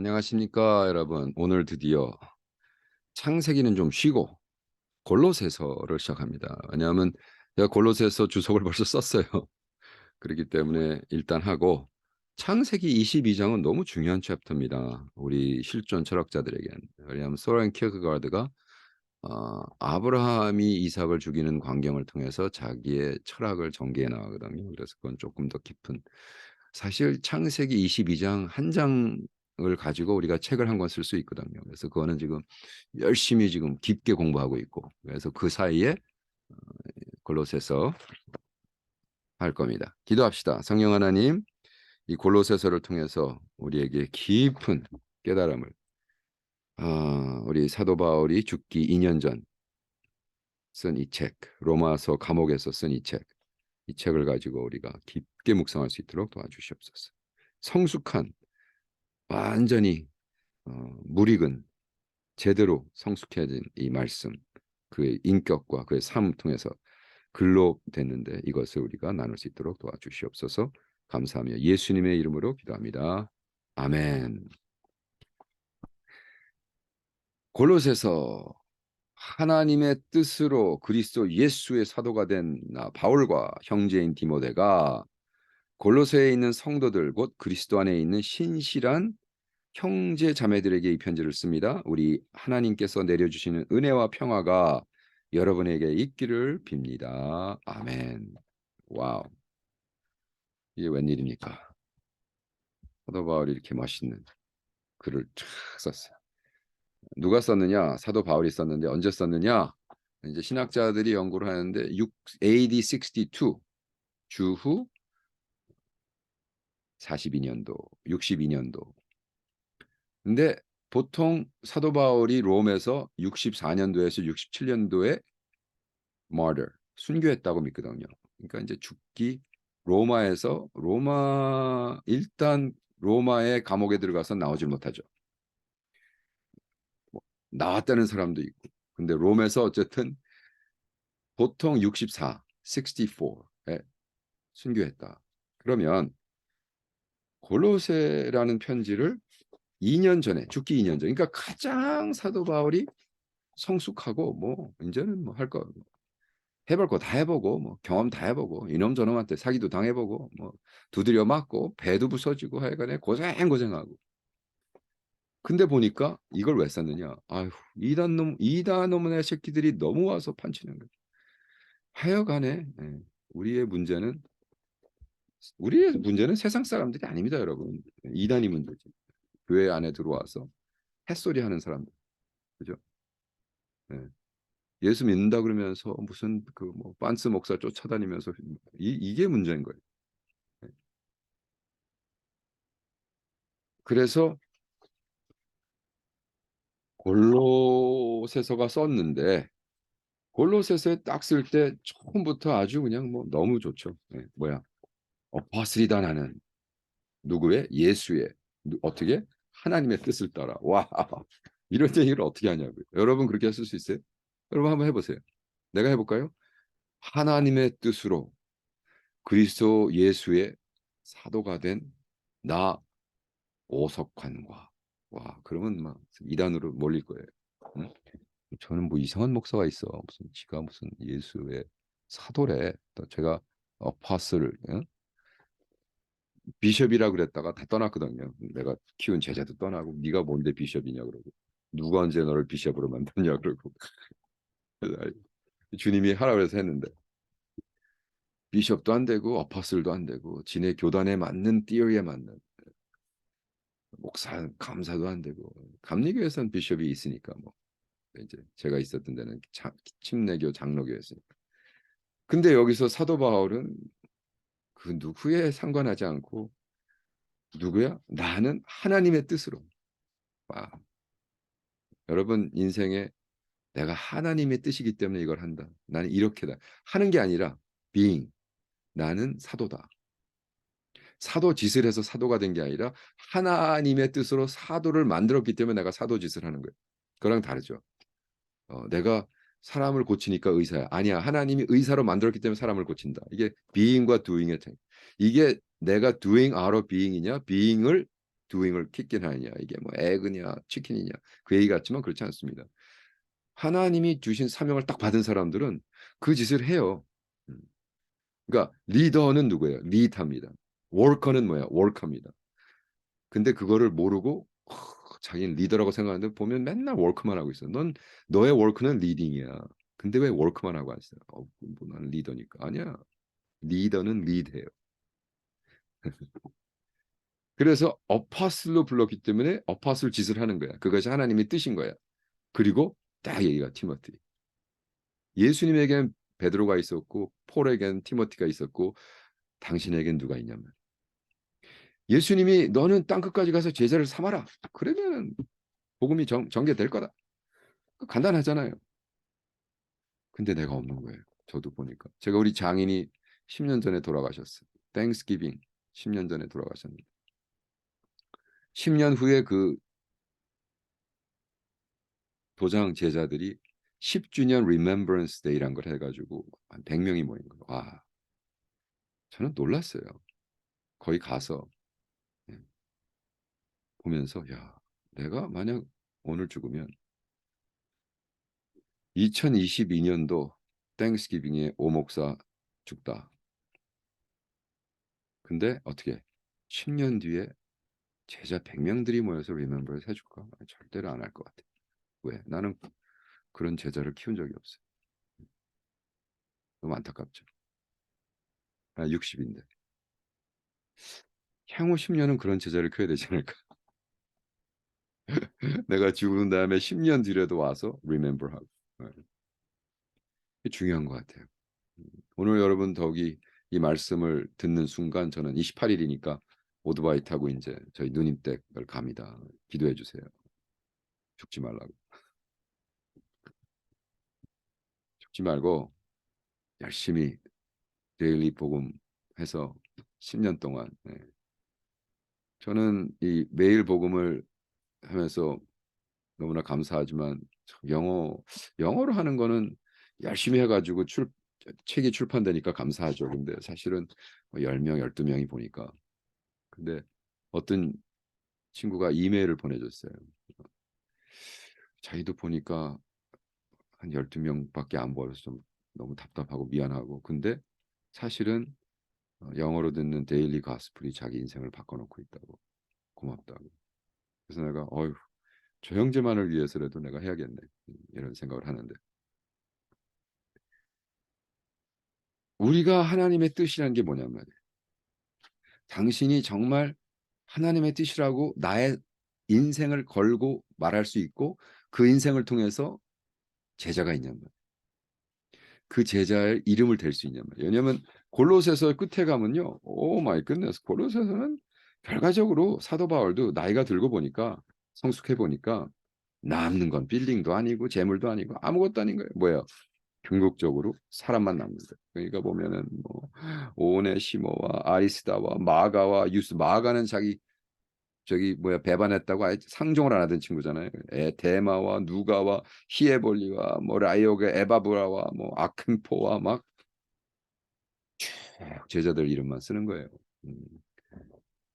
안녕하십니까, 여러분. 오늘 드디어 창세기는 좀 쉬고 골로새서를 시작합니다. 왜냐하면 제가 골로새서 주석을 벌써 썼어요. 그렇기 때문에 일단 하고 창세기 22장은 너무 중요한 챕터입니다. 우리 실존 철학자들에겐. 왜냐하면 소렌 키어크가르드가 아브라함이 이삭을 죽이는 광경을 통해서 자기의 철학을 전개해 나가거든요. 그래서 그건 조금 더 깊은, 사실 창세기 22장 한 장을 가지고 우리가 책을 한 권 쓸 수 있거든요. 그래서 그거는 지금 열심히 지금 깊게 공부하고 있고, 그래서 그 사이에 골로새서 할 겁니다. 기도합시다. 성령 하나님, 이 골로새서를 통해서 우리에게 깊은 깨달음을, 우리 사도 바울이 죽기 2년 전 쓴 이 책, 로마서 감옥에서 쓴 이 책을 가지고 우리가 깊게 묵상할 수 있도록 도와주시옵소서. 성숙한, 완전히 무익은 제대로 성숙해진 이 말씀, 그의 인격과 그의 삶을 통해서 글로 됐는데 이것을 우리가 나눌 수 있도록 도와주시옵소서. 감사하며 예수님의 이름으로 기도합니다. 아멘. 골로새서, 하나님의 뜻으로 그리스도 예수의 사도가 된 나 바울과 형제인 디모데가 골로새에 있는 성도들, 곧 그리스도 안에 있는 신실한 형제 자매들에게 이 편지를 씁니다. 우리 하나님께서 내려주시는 은혜와 평화가 여러분에게 있기를 빕니다. 아멘. 와우. 이게 웬일입니까? 사도 바울이 이렇게 멋있는 글을 쫙 썼어요. 누가 썼느냐? 사도 바울이 썼는데 언제 썼느냐? 이제 신학자들이 연구를 하는데 AD 62 주후 42년도, 62년도. 근데 보통 사도 바울이 롬에서 64년도에서 67년도에 martyr, 순교했다고 믿거든요. 그러니까 이제 죽기, 일단 로마의 감옥에 들어가서 나오질 못하죠. 뭐, 나왔다는 사람도 있고. 근데 롬에서 어쨌든 보통 64에 순교했다. 그러면 골로새라는 편지를 2년 전에, 죽기 2년 전, 그러니까 가장 사도 바울이 성숙하고 뭐 이제는 뭐 할 거, 해볼 거 다 해보고 뭐 경험 다 해보고 이놈 저놈한테 사기도 당해보고 뭐 두드려 맞고 배도 부서지고 하여간에 고생하고. 근데 보니까 이걸 왜 썼느냐? 아휴, 이단놈의 새끼들이 너무 와서 판치는 거예요. 하여간에 우리의 문제는 세상 사람들이 아닙니다, 여러분. 이단이 문제지. 교회 안에 들어와서 햇소리 하는 사람들, 그죠? 네. 예수 믿는다 그러면서 무슨 그 뭐 빤스 목사 쫓아다니면서 이게 문제인 거예요. 네. 그래서 골로새서가 썼는데 골로새서에 딱 쓸 때 처음부터 아주 그냥 뭐 너무 좋죠. 네, 뭐야? 어퍼슬이다 나는. 누구의? 예수의. 어떻게? 하나님의 뜻을 따라. 와, 이런 얘기를 어떻게 하냐고요. 여러분 그렇게 쓸 수 있어요? 여러분 한번 해보세요. 내가 해볼까요? 하나님의 뜻으로 그리스도 예수의 사도가 된 나 오석환과. 와, 그러면 막 이단으로 몰릴 거예요. 응? 저는 뭐 이상한 목사가 있어. 무슨 지가 무슨 예수의 사도래. 또 제가 어파스를, 응? 비숍이라 그랬다가 다 떠났거든요. 내가 키운 제자도 떠나고 네가 뭔데 비숍이냐 그러고 누가 언제 너를 비숍으로 만드냐 그러고 주님이 하라 그래서 했는데 비숍도 안 되고 어파슬도 안 되고 지네 교단에 맞는 띠어리에 맞는 목사 감사도 안 되고 감리교에서는 비숍이 있으니까 뭐 이제 제가 있었던 데는 침례교 장로교였으니까. 근데 여기서 사도 바울은 그 누구에 상관하지 않고 누구야? 나는 하나님의 뜻으로. 와. 여러분 인생에 내가 하나님의 뜻이기 때문에 이걸 한다. 나는 이렇게다. 하는 게 아니라 being. 나는 사도다. 사도 짓을 해서 사도가 된 게 아니라 하나님의 뜻으로 사도를 만들었기 때문에 내가 사도 짓을 하는 거예요. 그거랑 다르죠. 내가 사람을 고치니까 의사야. 아니야. 하나님이 의사로 만들었기 때문에 사람을 고친다. 이게 being과 doing의 차이. 이게 내가 doing out of being이냐, being을 doing을 킥긴 하느냐, 이게 뭐 에그냐 치킨이냐, 그 얘기 같지만 그렇지 않습니다. 하나님이 주신 사명을 딱 받은 사람들은 그 짓을 해요. 그러니까 리더는 누구예요? 리드합니다. 워커는 뭐야? 워커입니다. 근데 그거를 모르고 자기는 리더라고 생각하는데 보면 맨날 워크만 하고 있어. 넌 너의 워크는 리딩이야. 근데 왜 워크만 하고 있어? 뭐 나는 리더니까. 아니야. 리더는 리드해요. 그래서 어파슬로 불렀기 때문에 어파슬 짓을 하는 거야. 그것이 하나님의 뜻인 거야. 그리고 딱 얘기가 티모티. 예수님에겐 베드로가 있었고 폴에겐 티모티가 있었고 당신에겐 누가 있냐면 예수님이 너는 땅끝까지 가서 제자를 삼아라. 그러면 복음이 전개될 거다. 간단하잖아요. 근데 내가 없는 거예요. 저도 보니까. 제가 우리 장인이 10년 전에 돌아가셨어요. 땡스기빙 10년 전에 돌아가셨는데 10년 후에 그 도장 제자들이 10주년 Remembrance Day란 걸 해가지고 한 100명이 모인 거예요. 와, 저는 놀랐어요. 거기 가서 보면서 야, 내가 만약 오늘 죽으면 2022년도 땡스기빙에 오 목사 죽다. 근데 어떻게 10년 뒤에 제자 100명들이 모여서 리멤버를 해줄까? 절대로 안 할 것 같아. 왜? 나는 그런 제자를 키운 적이 없어요. 너무 안타깝죠. 60인데. 향후 10년은 그런 제자를 키워야 되지 않을까? 내가 죽은 다음에 10년 뒤라도 와서 remember 하고. 이게 중요한 것 같아요. 오늘 여러분 더욱이 이 말씀을 듣는 순간 저는 28일이니까 오토바이 타고 이제 저희 누님 댁을 갑니다. 기도해 주세요. 죽지 말라고. 죽지 말고 열심히 데일리 복음 해서 10년 동안 저는 이 매일 복음을 하면서 너무나 감사하지만 영어로 하는 거는 열심히 해가지고 책이 출판되니까 감사하죠. 근데 사실은 10명, 12명이 보니까 근데 어떤 친구가 이메일을 보내줬어요. 자기도 보니까 한 12명밖에 안 보여서 좀 너무 답답하고 미안하고 근데 사실은 영어로 듣는 데일리 가스플이 자기 인생을 바꿔놓고 있다고 고맙다고 그래서 내가 어휴 저 형제만을 위해서라도 내가 해야겠네 이런 생각을 하는데 우리가 하나님의 뜻이라는 게 뭐냐면 당신이 정말 하나님의 뜻이라고 나의 인생을 걸고 말할 수 있고 그 인생을 통해서 제자가 있냐면 그 제자의 이름을 댈 수 있냐면 왜냐하면 골로새서 끝에 가면요 오 마이 굿네스 골로새서는 결과적으로 사도 바울도 나이가 들고 보니까 성숙해 보니까 남는 건 빌딩도 아니고 재물도 아니고 아무것도 아닌 거예요. 뭐예요? 궁극적으로 사람만 남는 거예요. 그러니까 보면은 뭐 오네시모와 아리스다와 마가와 유스 마가는 저기 뭐야 배반했다고 아예 상종을 안 하던 친구잖아요. 데마와 누가와 히에볼리와 뭐 라이오가 에바브라와 뭐 아큰포와 막 제자들 이름만 쓰는 거예요.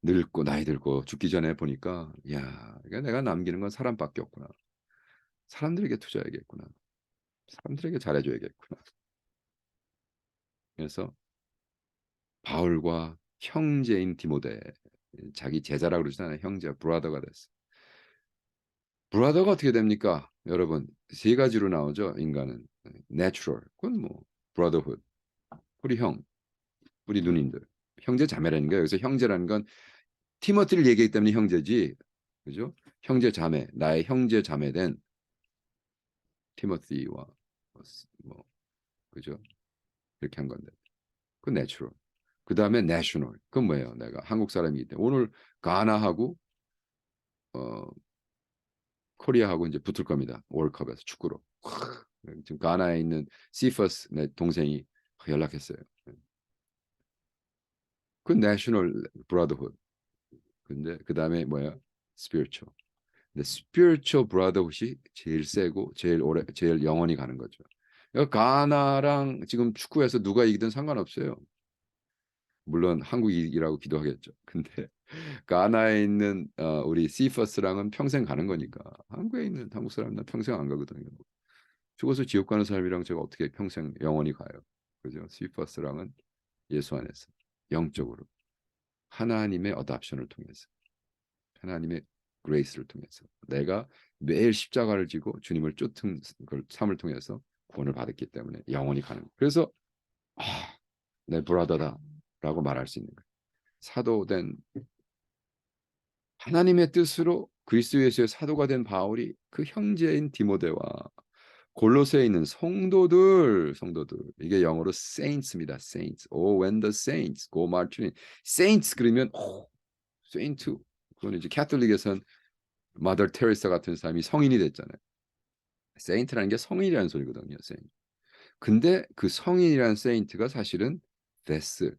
늙고 나이 들고 죽기 전에 보니까 야, 그러니까 내가 남기는 건 사람밖에 없구나. 사람들에게 투자해야겠구나. 사람들에게 잘해줘야겠구나. 그래서 바울과 형제인 디모데 자기 제자라고 그러잖아요. 형제 브라더가 됐어. 브라더가 어떻게 됩니까? 여러분 세 가지로 나오죠. 인간은 내추럴 그건 뭐 브라더훗 우리 형 우리 누님들 형제 자매라는 거예요. 그래서 형제라는 건 티모티를 얘기하기 때문에 형제지 그죠? 형제 자매 나의 형제 자매된 티모티와 뭐 그죠? 이렇게 한 건데 그 내추럴 그 다음에 내셔널 그건 뭐예요? 내가 한국 사람이기 때문에 오늘 가나하고 코리아하고 이제 붙을 겁니다. 월컵에서 축구로. 지금 가나에 있는 시퍼스 내 동생이 연락했어요. 그 내셔널 브라더훗. 근데 그 다음에 뭐야? 스피리추얼. 근데 스피리추얼 브라더훗이 제일 세고 제일 오래 제일 영원히 가는 거죠. 그러니까 가나랑 지금 축구에서 누가 이기든 상관없어요. 물론 한국이 이기라고 기도하겠죠. 근데 가나에 있는 우리 시퍼스랑은 평생 가는 거니까. 한국에 있는 한국 사람은 평생 안 가거든요. 죽어서 지옥 가는 사람이랑 제가 어떻게 평생 영원히 가요. 그죠? 시퍼스랑은 예수 안에서 영적으로 하나님의 어답션을 통해서 하나님의 그레이스를 통해서 내가 매일 십자가를 지고 주님을 쫓은 그 삶을 통해서 구원을 받았기 때문에 영원히 가는 거예요. 그래서 내 브라더다라고 말할 수 있는 거예요. 사도된 하나님의 뜻으로 그리스도 예수의 사도가 된 바울이 그 형제인 디모데와 골로새에 있는 성도들 이게 영어로 saints입니다. saints. Oh, when the saints go marching. saints 그러면 saint 그건 이제 캐톨릭에선 마더 테레사 같은 사람이 성인이 됐잖아요. saint라는 게 성인이라는 소리거든요. saint. 근데 그 성인이라는 saint가 사실은 베스,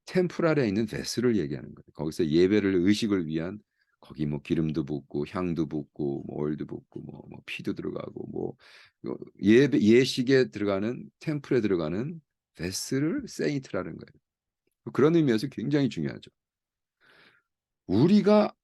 템플 아래에 있는 베스를 얘기하는 거예요. 거기서 예배를 의식을 위한 거기 뭐 기름도 붓고 향도 붓고 뭐 오일도 붓고 뭐 피도 들어가고 뭐 예배 예식에 들어가는 템플에 들어가는 베스를 세인트라는 거예요. 그런 의미에서 굉장히 중요하죠. 우리가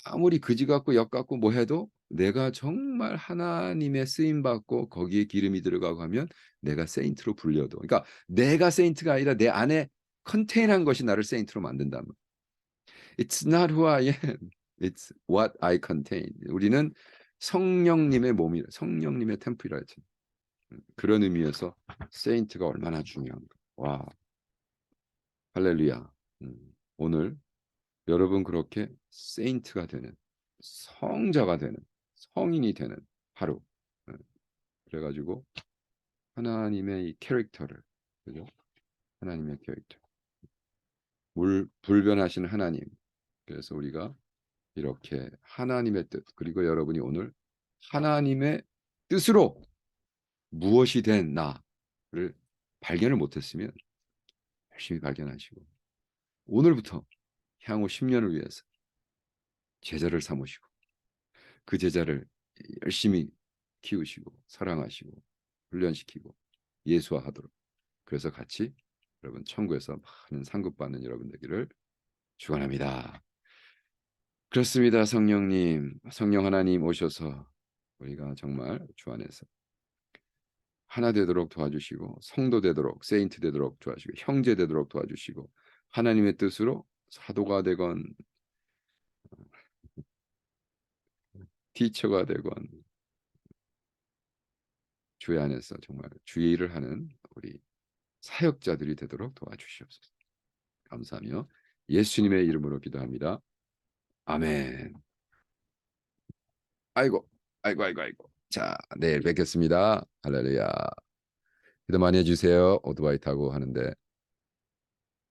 아무리 그지 같고 역 같고 뭐 해도 내가 정말 하나님의 쓰임 받고 거기에 기름이 들어가고 하면 내가 세인트로 불려도 그러니까 내가 세인트가 아니라 내 안에 컨테인한 것이 나를 세인트로 만든다면 It's not who I am. It's what I contain. 우리는 성령님의 몸이 성령님의 템플이라 했죠. 그런 의미에서 세인트가 얼마나 중요한가. 와, 할렐루야. 오늘 여러분 그렇게 세인트가 되는 성자가 되는 성인이 되는 하루. 그래가지고 하나님의 이 캐릭터를 그죠? 하나님의 캐릭터. 불변하신 하나님. 그래서 우리가 이렇게 하나님의 뜻 그리고 여러분이 오늘 하나님의 뜻으로 무엇이 된 나를 발견을 못했으면 열심히 발견하시고 오늘부터 향후 10년을 위해서 제자를 삼으시고 그 제자를 열심히 키우시고 사랑하시고 훈련시키고 예수화하도록 그래서 같이 여러분 천국에서 많은 상급받는 여러분 되기를 축원합니다. 그렇습니다. 성령님, 성령 하나님 오셔서 우리가 정말 주 안에서 하나 되도록 도와주시고 성도 되도록 세인트 되도록 도와주시고 형제 되도록 도와주시고 하나님의 뜻으로 사도가 되건 티처가 되건 주의 안에서 정말 주의 일을 하는 우리 사역자들이 되도록 도와주시옵소서. 감사하며 예수님의 이름으로 기도합니다. 아멘. 아이고, 아이고, 아이고, 아이고. 자, 내일 뵙겠습니다. 할렐루야. 기도 많이 해주세요. 오토바이 타고 하는데.